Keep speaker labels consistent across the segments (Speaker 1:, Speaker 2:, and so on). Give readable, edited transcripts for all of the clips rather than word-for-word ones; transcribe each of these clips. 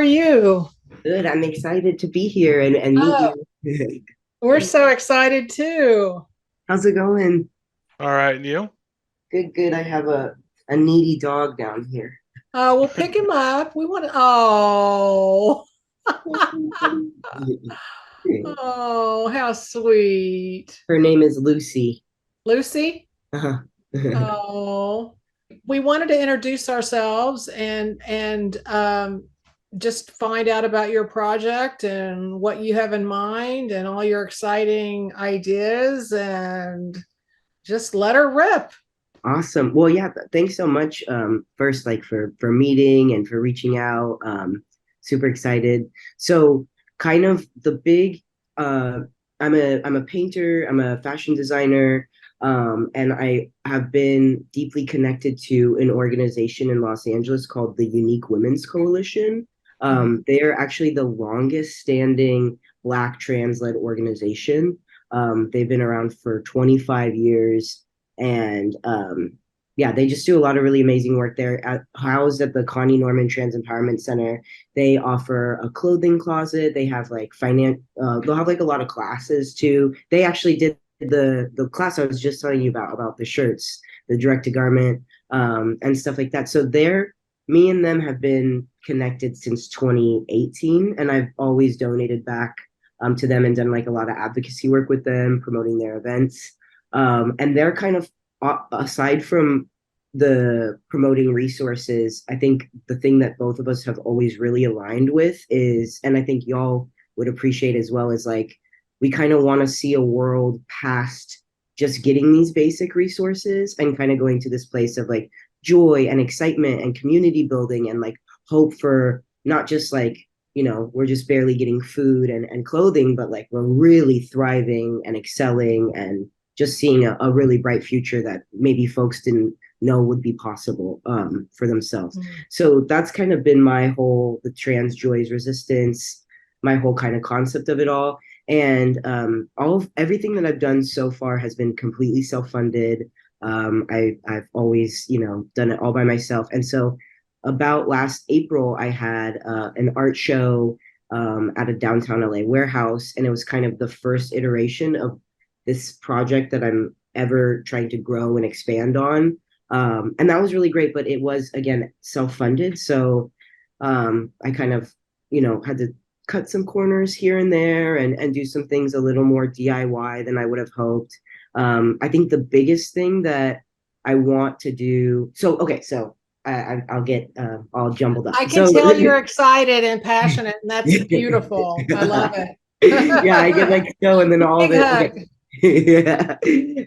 Speaker 1: are you?
Speaker 2: Good. I'm excited to be here and meet
Speaker 1: Oh,
Speaker 2: you.
Speaker 1: we're so excited too.
Speaker 2: How's it going?
Speaker 3: All right, and you?
Speaker 2: Good, good. I have a needy dog down here.
Speaker 1: We'll pick him up. We want to. Oh, oh, how sweet.
Speaker 2: Her name is Lucy.
Speaker 1: Lucy?
Speaker 2: Uh-huh.
Speaker 1: Oh, we wanted to introduce ourselves and just find out about your project and what you have in mind and all your exciting ideas and just let her rip.
Speaker 2: Awesome. Well, yeah, thanks so much first like for meeting and for reaching out. Super excited. So kind of the big I'm a painter, I'm a fashion designer, and I have been deeply connected to an organization in Los Angeles called the Unique Women's Coalition. They are actually the longest standing Black trans-led organization. They've been around for 25 years and yeah, they just do a lot of really amazing work there. Housed at the Connie Norman Trans Empowerment Center, they offer a clothing closet. They have like finance. They'll have like a lot of classes too. They actually did the class I was just telling you about the shirts, the direct to garment, and stuff like that. So they're me and them have been connected since 2018, and I've always donated back to them and done like a lot of advocacy work with them, promoting their events. And they're kind of aside from the promoting resources, I think the thing that both of us have always really aligned with is, and I think y'all would appreciate as well, is like we kind of want to see a world past just getting these basic resources and kind of going to this place of like joy and excitement and community building and like hope for not just like we're just barely getting food and clothing, but like we're really thriving and excelling and just seeing a really bright future that maybe folks didn't know would be possible for themselves.
Speaker 1: Mm.
Speaker 2: So that's kind of been my whole the trans joys resistance, my whole kind of concept of it all. And all of everything that I've done so far has been completely self-funded. I've always done it all by myself. And so about last April, I had an art show at a downtown LA warehouse, and it was kind of the first iteration of this project that I'm ever trying to grow and expand on. And that was really great, but it was again self-funded. So I kind of, had to cut some corners here and there and do some things a little more DIY than I would have hoped. I think the biggest thing that I want to do. So okay, so I'll get all jumbled up.
Speaker 1: I can
Speaker 2: So
Speaker 1: tell you're excited and passionate, and that's beautiful. I love it.
Speaker 2: yeah, I get like so, and then all of
Speaker 1: Big
Speaker 2: it. Okay,
Speaker 1: hug.
Speaker 2: yeah,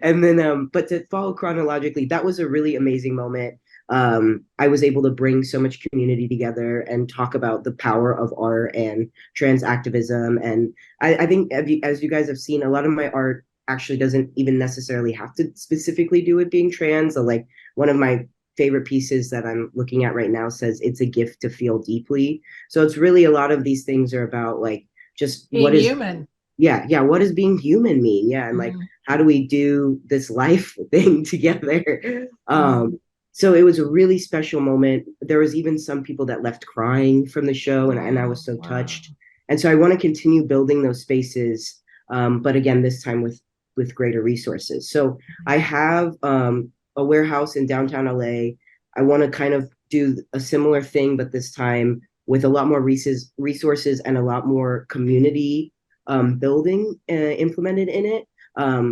Speaker 2: and then but to follow chronologically, that was a really amazing moment. I was able to bring so much community together and talk about the power of art and trans activism. And I think as you guys have seen, a lot of my art actually doesn't even necessarily have to specifically do with being trans. So like one of my favorite pieces that I'm looking at right now says it's a gift to feel deeply. So it's really a lot of these things are about like just what
Speaker 1: Being
Speaker 2: is
Speaker 1: human.
Speaker 2: yeah, what does being human mean? Yeah, and like
Speaker 1: Mm,
Speaker 2: how do we do this life thing together?
Speaker 1: mm.
Speaker 2: So it was a really special moment. There was even some people that left crying from the show, and I was
Speaker 1: Oh,
Speaker 2: so
Speaker 1: wow.
Speaker 2: touched. And so I want to continue building those spaces, but again, this time with greater resources. So I have a warehouse in downtown LA. I want to kind of do a similar thing, but this time with a lot more resources and a lot more community building implemented in it.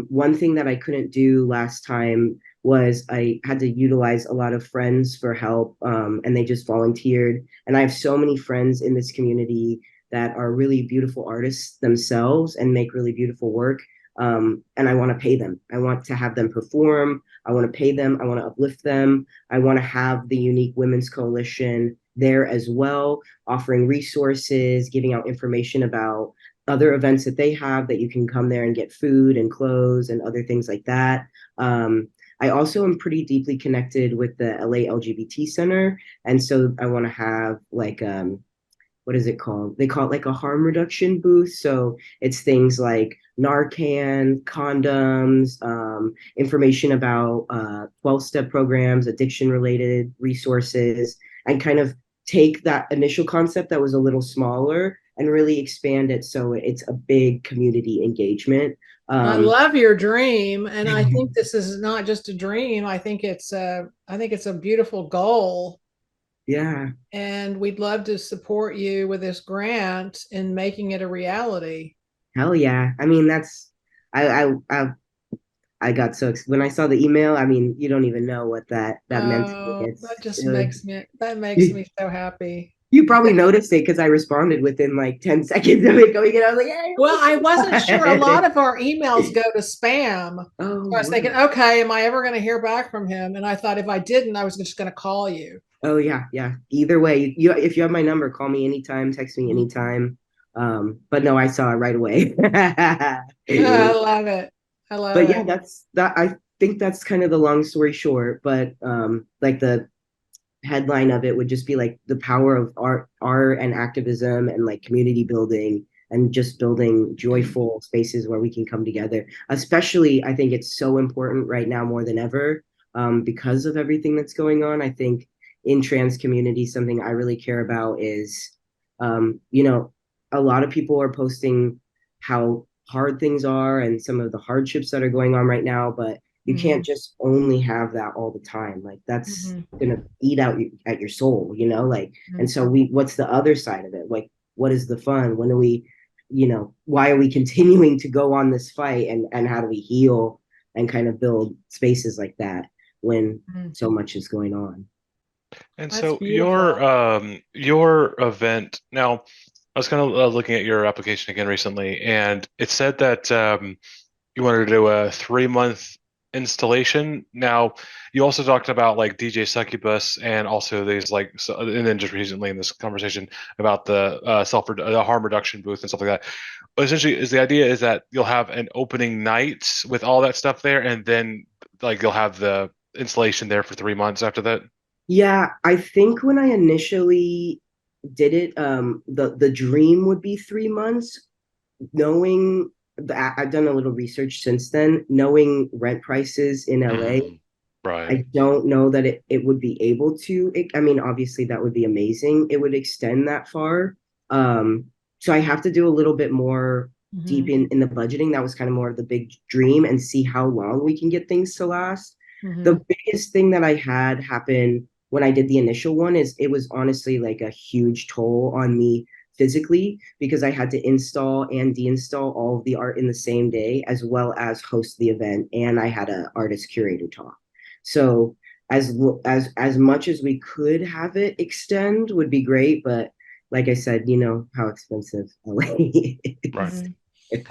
Speaker 2: One thing that I couldn't do last time was I had to utilize a lot of friends for help, and they just volunteered. And I have so many friends in this community that are really beautiful artists themselves and make really beautiful work. And I want to pay them. I want to have them perform. I want to pay them. I want to uplift them. I want to have the Unique Women's Coalition there as well, offering resources, giving out information about other events that they have that you can come there and get food and clothes and other things like that. I also am pretty deeply connected with the LA LGBT Center. And so I want to have like, what is it called? They call it like a harm reduction booth. So it's things like Narcan, condoms, information about 12-step programs, addiction related resources, and kind of take that initial concept that was a little smaller and really expand it so it's a big community engagement.
Speaker 1: I
Speaker 2: Um,
Speaker 1: love your dream, and I think this is not just a dream. I think it's a beautiful goal,
Speaker 2: yeah,
Speaker 1: and we'd love to support you with this grant in making it a reality.
Speaker 2: hell yeah. I mean, I got so when I saw the email. I mean, you don't even know what that meant to me.
Speaker 1: Oh, that makes
Speaker 2: You,
Speaker 1: me so happy.
Speaker 2: you probably noticed it because I responded within like 10 seconds of it going in. I was like, hey,
Speaker 1: Well, I
Speaker 2: oh
Speaker 1: wasn't sure. A
Speaker 2: my
Speaker 1: lot
Speaker 2: God.
Speaker 1: of our emails go to spam.
Speaker 2: Oh,
Speaker 1: So I was thinking,
Speaker 2: word.
Speaker 1: okay, am I ever going to hear back from him? And I thought if I didn't, I was just going to call you.
Speaker 2: Oh yeah, yeah. Either way, you if you have my number, call me anytime, text me
Speaker 1: Mhm.
Speaker 2: anytime. But no, I saw it right away.
Speaker 1: I love it. I love
Speaker 2: But yeah,
Speaker 1: it.
Speaker 2: that's that. I think that's kind of the long story short. But like the headline of it would just be like the power of art and activism and like community building and just building joyful spaces where we can come together. Especially, I think it's so important right now more than ever, because of everything that's going on. I think in trans community, something I really care about is, you know, a lot of people are posting how hard things are and some of the hardships that are going on right now, but you can't
Speaker 1: Mhm.
Speaker 2: just only have that all the time. Like that's
Speaker 1: Mhm.
Speaker 2: gonna eat out at your soul, you know. Like, and
Speaker 1: Mhm.
Speaker 2: so what's the other side of it? Like, what is the fun? When are we, why are we continuing to go on this fight? And how do we heal and kind of build spaces like that when
Speaker 1: Mhm.
Speaker 2: so much is going on?
Speaker 3: And
Speaker 1: That's
Speaker 3: so
Speaker 1: beautiful.
Speaker 3: your event now, I was kind of looking at your application again recently, and it said that you wanted to do a 3 month installation. Now, you also talked about like DJ Succubus and also these like, so, and then just recently in this conversation about the the harm reduction booth and stuff like that. But essentially, is the idea is that you'll have an opening night with all that stuff there, and then like you'll have the installation there for 3 months after that.
Speaker 2: Yeah, I think when I initially did it, the dream would be 3 months. Knowing that I've done a little research since then, knowing rent prices in LA,
Speaker 3: Mm, right.
Speaker 2: I don't know that it would be able to. I mean, obviously, that would be amazing. It would extend that far. Um, so I have to do a little bit more deep
Speaker 1: Mhm.
Speaker 2: in the budgeting. That was kind of more of the big dream and see how long we can get things to last. The
Speaker 1: Mhm.
Speaker 2: biggest thing that I had happen when I did the initial one is it was honestly like a huge toll on me physically because I had to install and deinstall all of the art in the same day as well as host the event and I had an artist curator talk. So as much as we could have it extend would be great, but like I said, you know how expensive LA
Speaker 3: Right.
Speaker 2: is.
Speaker 1: Mhm.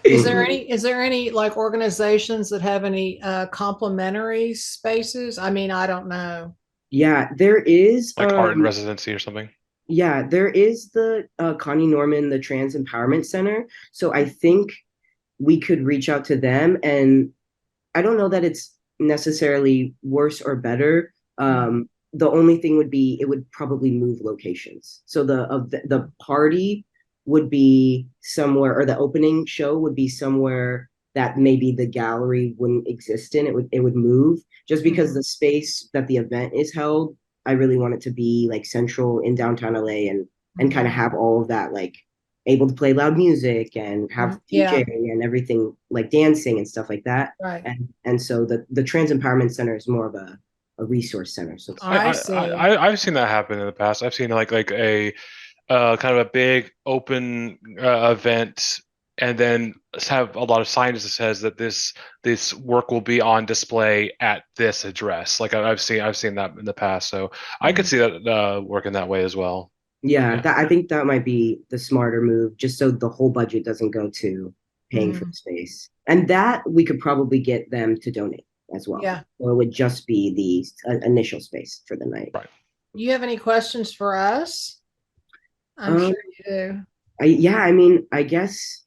Speaker 1: Is there any like organizations that have any complimentary spaces? I mean, I don't know.
Speaker 2: Yeah, there is
Speaker 3: Like art in residency or something.
Speaker 2: yeah, there is the Connie Norman, the Trans Empowerment Center. So I think we could reach out to them. And I don't know that it's necessarily worse or better. The only thing would be it would probably move locations. So the party would be somewhere, or the opening show would be somewhere that maybe the gallery wouldn't exist in. It would move just because
Speaker 1: Mhm.
Speaker 2: the space that the event is held. I really want it to be like central in downtown LA and kind of
Speaker 1: Mhm.
Speaker 2: have all of that like able to play loud music and have
Speaker 1: Mhm.
Speaker 2: DJ
Speaker 1: Yeah,
Speaker 2: and everything like dancing and stuff like that.
Speaker 1: right.
Speaker 2: And so the Trans Empowerment Center is more of a resource center, so to
Speaker 3: I,
Speaker 2: speak.
Speaker 1: I
Speaker 3: I,
Speaker 1: see.
Speaker 3: I've seen that happen in the past. I've seen like a kind of a big open event, and then have a lot of signage that says that this work will be on display at this address. Like I've seen that in the past, so I could
Speaker 1: Mhm.
Speaker 3: see that working that way as well.
Speaker 2: Yeah,
Speaker 3: Yeah,
Speaker 2: that I think that might be the smarter move, just so the whole budget doesn't go to paying for the
Speaker 1: Mhm.
Speaker 2: space. And that we could probably get them to donate as well.
Speaker 1: Yeah.
Speaker 2: So it would just be the initial space for the night.
Speaker 3: right.
Speaker 1: Do you have any questions for us? I'm
Speaker 2: Um,
Speaker 1: sure you do.
Speaker 2: yeah, I mean, I guess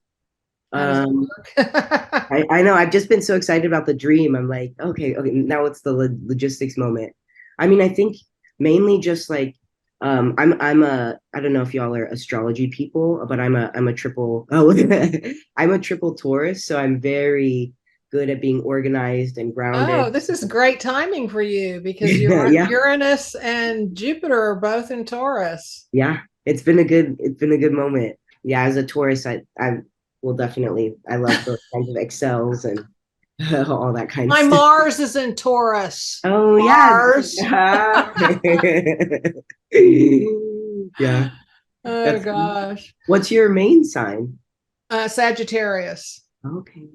Speaker 1: How does it
Speaker 2: um,
Speaker 1: work?
Speaker 2: I know I've just been so excited about the dream. I'm like, okay, now it's the logistics moment. I mean, I think mainly just like I'm a I don't know if y'all are astrology people, but I'm a triple I'm a triple Taurus, so I'm very good at being organized and
Speaker 1: Oh,
Speaker 2: grounded.
Speaker 1: this is great timing for you because
Speaker 2: Yeah,
Speaker 1: Uranus and Jupiter are both in Taurus.
Speaker 2: yeah. It's been a good moment. Yeah, as a Taurus, I will definitely I love those kinds of excels and all that kind of
Speaker 1: My
Speaker 2: stuff.
Speaker 1: Mars is in Taurus.
Speaker 2: Oh yeah.
Speaker 1: Mars.
Speaker 2: Yeah,
Speaker 1: Oh
Speaker 2: that's
Speaker 1: gosh.
Speaker 2: what's your main sign?
Speaker 1: Sagittarius.
Speaker 2: Okay.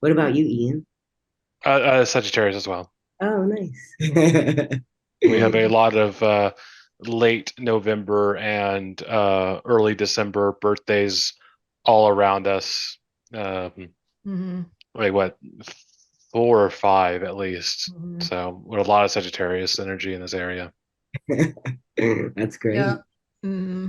Speaker 2: What about you, Ian?
Speaker 3: Sagittarius as well.
Speaker 2: Oh, nice.
Speaker 3: We have a lot of late November and early December birthdays all around us. Um,
Speaker 1: Hmm.
Speaker 3: like what, 4 or 5 at least.
Speaker 1: Hmm.
Speaker 3: So with a lot of Sagittarius energy in this area.
Speaker 2: That's great.
Speaker 1: Yeah. Hmm.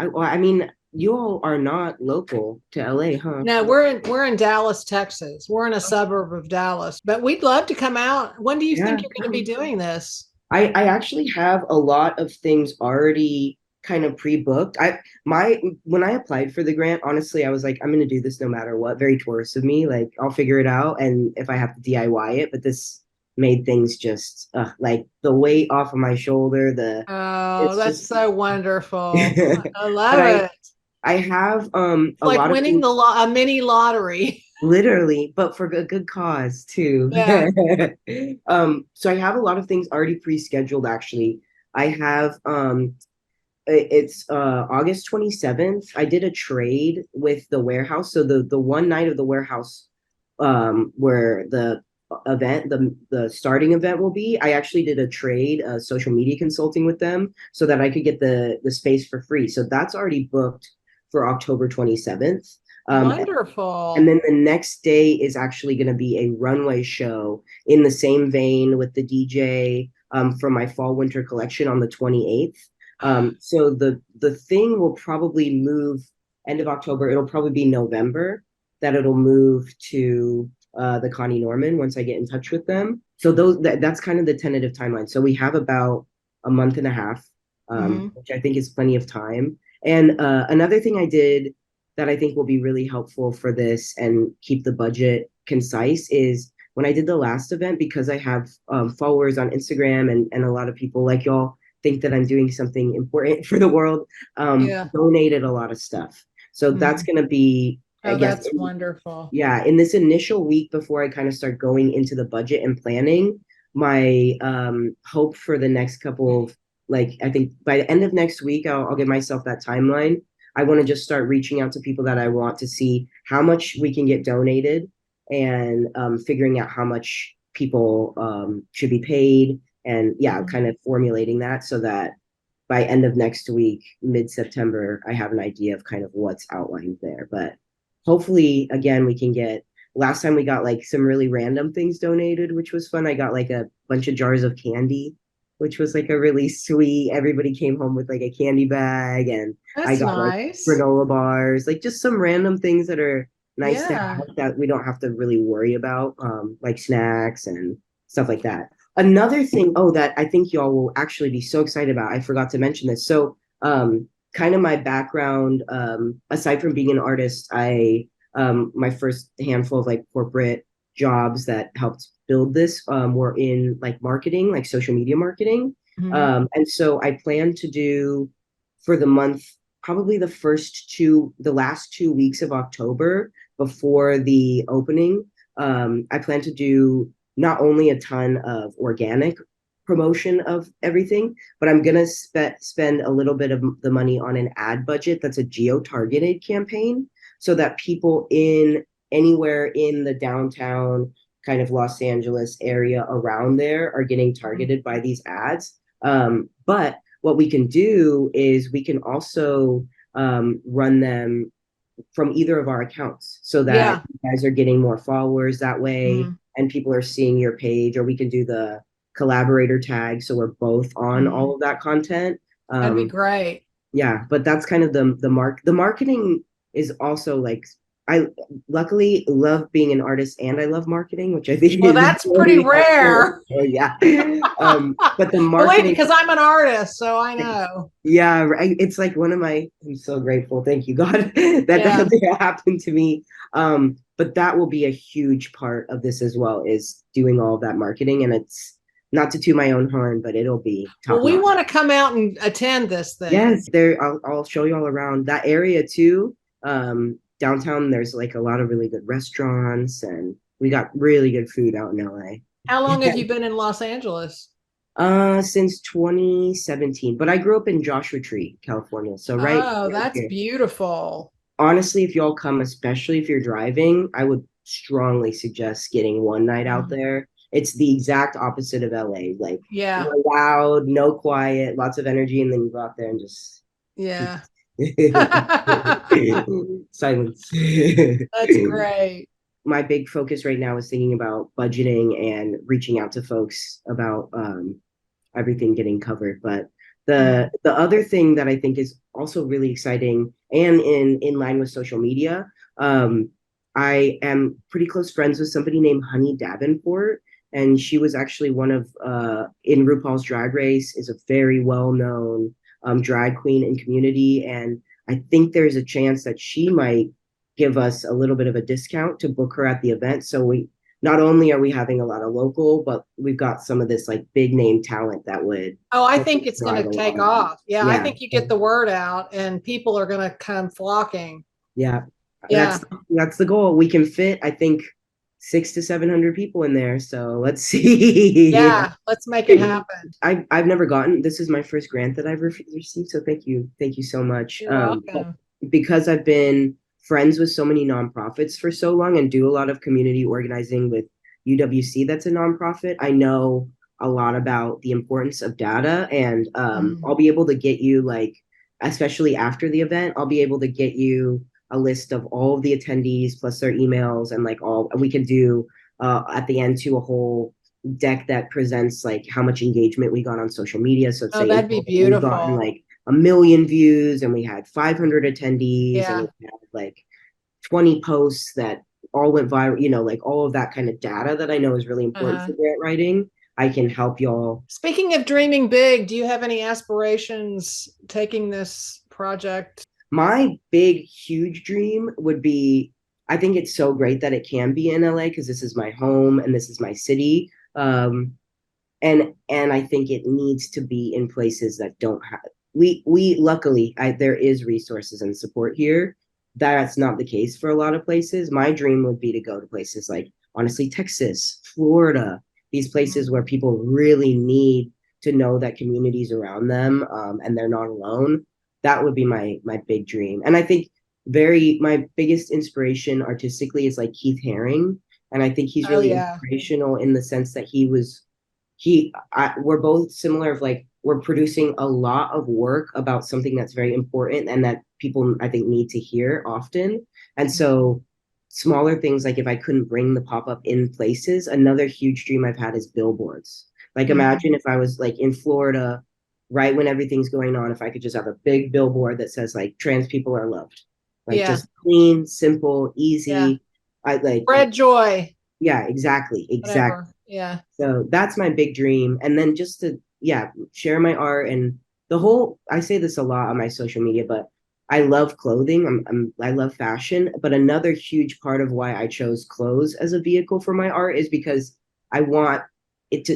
Speaker 2: Well, I mean, you all are not local to LA, huh?
Speaker 1: No, we're in Dallas, Texas. We're in a suburb of Dallas, but we'd love to come out. When do you think
Speaker 2: Yeah.
Speaker 1: you're going to be doing this?
Speaker 2: I actually have a lot of things already kind of pre-booked. My when I applied for the grant, honestly, I was like, I'm gonna do this no matter what. Very Taurus of me. Like I'll figure it out, and if I have to DIY it, but this made things just like the weight off of my shoulder.
Speaker 1: Oh,
Speaker 2: It's
Speaker 1: that's
Speaker 2: just
Speaker 1: so wonderful. I
Speaker 2: but
Speaker 1: love it.
Speaker 2: I have
Speaker 1: It's
Speaker 2: a
Speaker 1: like
Speaker 2: lot of
Speaker 1: winning
Speaker 2: things
Speaker 1: a mini lottery.
Speaker 2: literally, but for a good cause too.
Speaker 1: Yeah.
Speaker 2: So I have a lot of things already pre-scheduled actually. I have it's August 27th. I did a trade with the warehouse. So the one night of the warehouse where the starting event will be, I actually did a trade, social media consulting with them so that I could get the space for free. So that's already booked for October 27th. And
Speaker 1: Wonderful.
Speaker 2: then the next day is actually going to be a runway show in the same vein with the DJ for my fall winter collection on the 28th. So the thing will probably move end of October. It'll probably be November that it'll move to the Connie Norman once I get in touch with them. So that's kind of the tentative timeline. So we have about a month and a half,
Speaker 1: Hmm.
Speaker 2: which I think is plenty of time. And another thing I did that I think will be really helpful for this and keep the budget concise is when I did the last event, because I have followers on Instagram and a lot of people like y'all think that I'm doing something important for the world,
Speaker 1: Yeah.
Speaker 2: donated a lot of stuff. So that's
Speaker 1: Mhm.
Speaker 2: going to be, I
Speaker 1: Oh,
Speaker 2: guess,
Speaker 1: that's wonderful.
Speaker 2: yeah, in this initial week before I kind of start going into the budget and planning, my hope for the next couple of like I think by the end of next week, I'll give myself that timeline. I want to just start reaching out to people that I want to see how much we can get donated and figuring out how much people should be paid and yeah,
Speaker 1: Mhm.
Speaker 2: kind of formulating that so that by end of next week, mid September, I have an idea of kind of what's outlined there. But hopefully, again, we can get. Last time we got like some really random things donated, which was fun. I got like a bunch of jars of candy, which was like a really sweet. Everybody came home with like a candy bag, and I
Speaker 1: That's
Speaker 2: got like
Speaker 1: nice.
Speaker 2: granola bars, like just some random things that are nice to
Speaker 1: Yeah.
Speaker 2: have that we don't have to really worry about, like snacks and stuff like that. Another thing, oh, that I think y'all will actually be so excited about. I forgot to mention this. So, kind of my background, aside from being an artist, my first handful of like corporate jobs that helped build this were in like marketing, like social media marketing.
Speaker 1: Mhm.
Speaker 2: And so I plan to do for the month, probably the last 2 weeks of October before the opening. I plan to do not only a ton of organic promotion of everything, but I'm gonna spend a little bit of the money on an ad budget that's a geo-targeted campaign, so that people in anywhere in the downtown kind of Los Angeles area around there are getting
Speaker 1: Mhm.
Speaker 2: targeted by these ads. But what we can do is we can also run them from either of our accounts so that
Speaker 1: Yeah.
Speaker 2: you guys are getting more followers that way
Speaker 1: Mhm.
Speaker 2: and people are seeing your page, or we can do the collaborator tag so we're both on all
Speaker 1: Mhm.
Speaker 2: of that content.
Speaker 1: That'd be
Speaker 2: um
Speaker 1: great.
Speaker 2: yeah, but that's kind of the marketing is also like I luckily love being an artist and I love marketing, which I think
Speaker 1: Well,
Speaker 2: is
Speaker 1: that's pretty
Speaker 2: really helpful.
Speaker 1: rare.
Speaker 2: Oh yeah. But the
Speaker 1: Believe me,
Speaker 2: marketing,
Speaker 1: because I'm an artist, so I know.
Speaker 2: yeah, right. It's like one of my, I'm so grateful. Thank you, God, that
Speaker 1: Yeah.
Speaker 2: doesn't happen to me. But that will be a huge part of this as well, is doing all of that marketing. And it's not to toot my own horn, but it'll be
Speaker 1: Well,
Speaker 2: top
Speaker 1: we
Speaker 2: notch.
Speaker 1: want to come out and attend this thing.
Speaker 2: Yes, there. I'll show you all around that area too. Downtown, there's like a lot of really good restaurants, and we got really good food out in LA.
Speaker 1: How long have you been in Los Angeles?
Speaker 2: Since 2017, but I grew up in Joshua Tree, California, so
Speaker 1: Oh,
Speaker 2: right
Speaker 1: that's
Speaker 2: here.
Speaker 1: beautiful.
Speaker 2: Honestly, if y'all come, especially if you're driving, I would strongly suggest getting one night out
Speaker 1: Mhm.
Speaker 2: there. It's the exact opposite of LA, like
Speaker 1: Yeah.
Speaker 2: loud, no quiet, lots of energy, and then you go out there and just
Speaker 1: Yeah.
Speaker 2: silence.
Speaker 1: That's great.
Speaker 2: My big focus right now is thinking about budgeting and reaching out to folks about everything getting covered. But
Speaker 1: Mhm.
Speaker 2: the other thing that I think is also really exciting and in line with social media, um, I am pretty close friends with somebody named Honey Davenport, and she was actually one of in RuPaul's Drag Race, is a very well known drag queen in community, and I think there's a chance that she might give us a little bit of a discount to book her at the event. So we not only are we having a lot of local, but we've got some of this like big name talent that would
Speaker 1: Oh, I
Speaker 2: help
Speaker 1: think
Speaker 2: us
Speaker 1: it's going
Speaker 2: drive
Speaker 1: to
Speaker 2: a lot
Speaker 1: take
Speaker 2: of them.
Speaker 1: off. Yeah, I
Speaker 2: Yeah,
Speaker 1: think you get the word out and people are going to come flocking.
Speaker 2: yeah.
Speaker 1: Yeah.
Speaker 2: That's the goal. We can fit, I think, 600 to 700 people in there. So let's see.
Speaker 1: Yeah. Let's make it happen.
Speaker 2: I've never gotten. This is my first grant that I've received. So thank you so much.
Speaker 1: You're
Speaker 2: But
Speaker 1: welcome.
Speaker 2: because I've been friends with so many nonprofits for so long and do a lot of community organizing with UWC, that's a nonprofit. I know a lot about the importance of data, and
Speaker 1: Mhm.
Speaker 2: I'll be able to get you like, especially after the event, I'll be able to get you a list of all of the attendees plus their emails and like all we can do at the end to a whole deck that presents like how much engagement we got on social media. So
Speaker 1: Oh,
Speaker 2: say in
Speaker 1: that'd be
Speaker 2: total, we've gotten
Speaker 1: beautiful.
Speaker 2: like 1 million views and we had 500 attendees and we
Speaker 1: Yeah.
Speaker 2: had like 20 posts that all went viral, like all of that kind of data that I know is really important
Speaker 1: Uh-huh.
Speaker 2: for grant writing. I can help y'all.
Speaker 1: Speaking of dreaming big, do you have any aspirations taking this project?
Speaker 2: My big, huge dream would be, I think it's so great that it can be in LA because this is my home and this is my city. And I think it needs to be in places that don't have we luckily there is resources and support here. That's not the case for a lot of places. My dream would be to go to places like honestly Texas, Florida, these places where people really need to know that communities around them and they're not alone. That would be my big dream. And I think very my biggest inspiration artistically is like Keith Haring, and I think he's
Speaker 1: Oh,
Speaker 2: really
Speaker 1: yeah.
Speaker 2: inspirational in the sense that we're both similar of like we're producing a lot of work about something that's very important and that people I think need to hear often. And so smaller things like if I couldn't bring the pop-up in places, another huge dream I've had is billboards. Like
Speaker 1: Mhm.
Speaker 2: imagine if I was like in Florida right when everything's going on, if I could just have a big billboard that says like trans people are loved. Like
Speaker 1: Yeah.
Speaker 2: just clean, simple,
Speaker 1: Yeah.
Speaker 2: easy. I like
Speaker 1: Spread joy,
Speaker 2: yeah, exactly.
Speaker 1: whatever. Yeah.
Speaker 2: So that's my big dream. And then just to, yeah, share my art and the whole, I say this a lot on my social media, but I love clothing. I love fashion. But another huge part of why I chose clothes as a vehicle for my art is because I want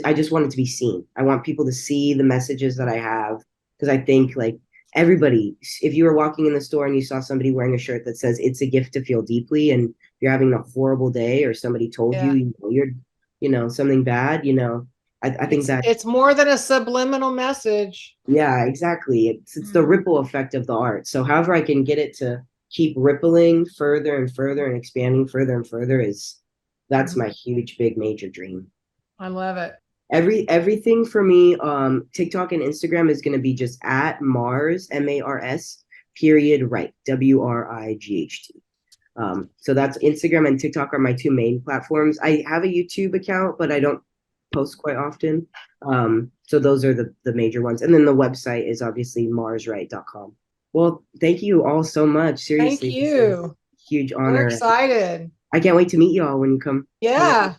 Speaker 2: I just want it to be seen. I want people to see the messages that I have. Because I think like everybody, if you were walking in the store and you saw somebody wearing a shirt that says it's a gift to feel deeply and you're having a horrible day or somebody told you,
Speaker 1: Yeah.
Speaker 2: you're something bad, I think
Speaker 1: It's
Speaker 2: that,
Speaker 1: it's more than a subliminal message.
Speaker 2: yeah, exactly. It's the
Speaker 1: Mm.
Speaker 2: ripple effect of the art. So however I can get it to keep rippling further and further and expanding further and further that's
Speaker 1: Mhm.
Speaker 2: my huge, big, major dream.
Speaker 1: I love it.
Speaker 2: Everything for me, TikTok and Instagram is gonna be just at Mars, Mars, period, right, WRIGHT. So that's Instagram and TikTok are my two main platforms. I have a YouTube account, but I don't post quite often. So those are the major ones. And then the website is obviously marswright.com. Well, thank you all so much.
Speaker 1: Thank
Speaker 2: Seriously, this is
Speaker 1: you.
Speaker 2: huge
Speaker 1: We're
Speaker 2: honor.
Speaker 1: excited.
Speaker 2: I can't wait to meet y'all when you come.
Speaker 1: Yeah.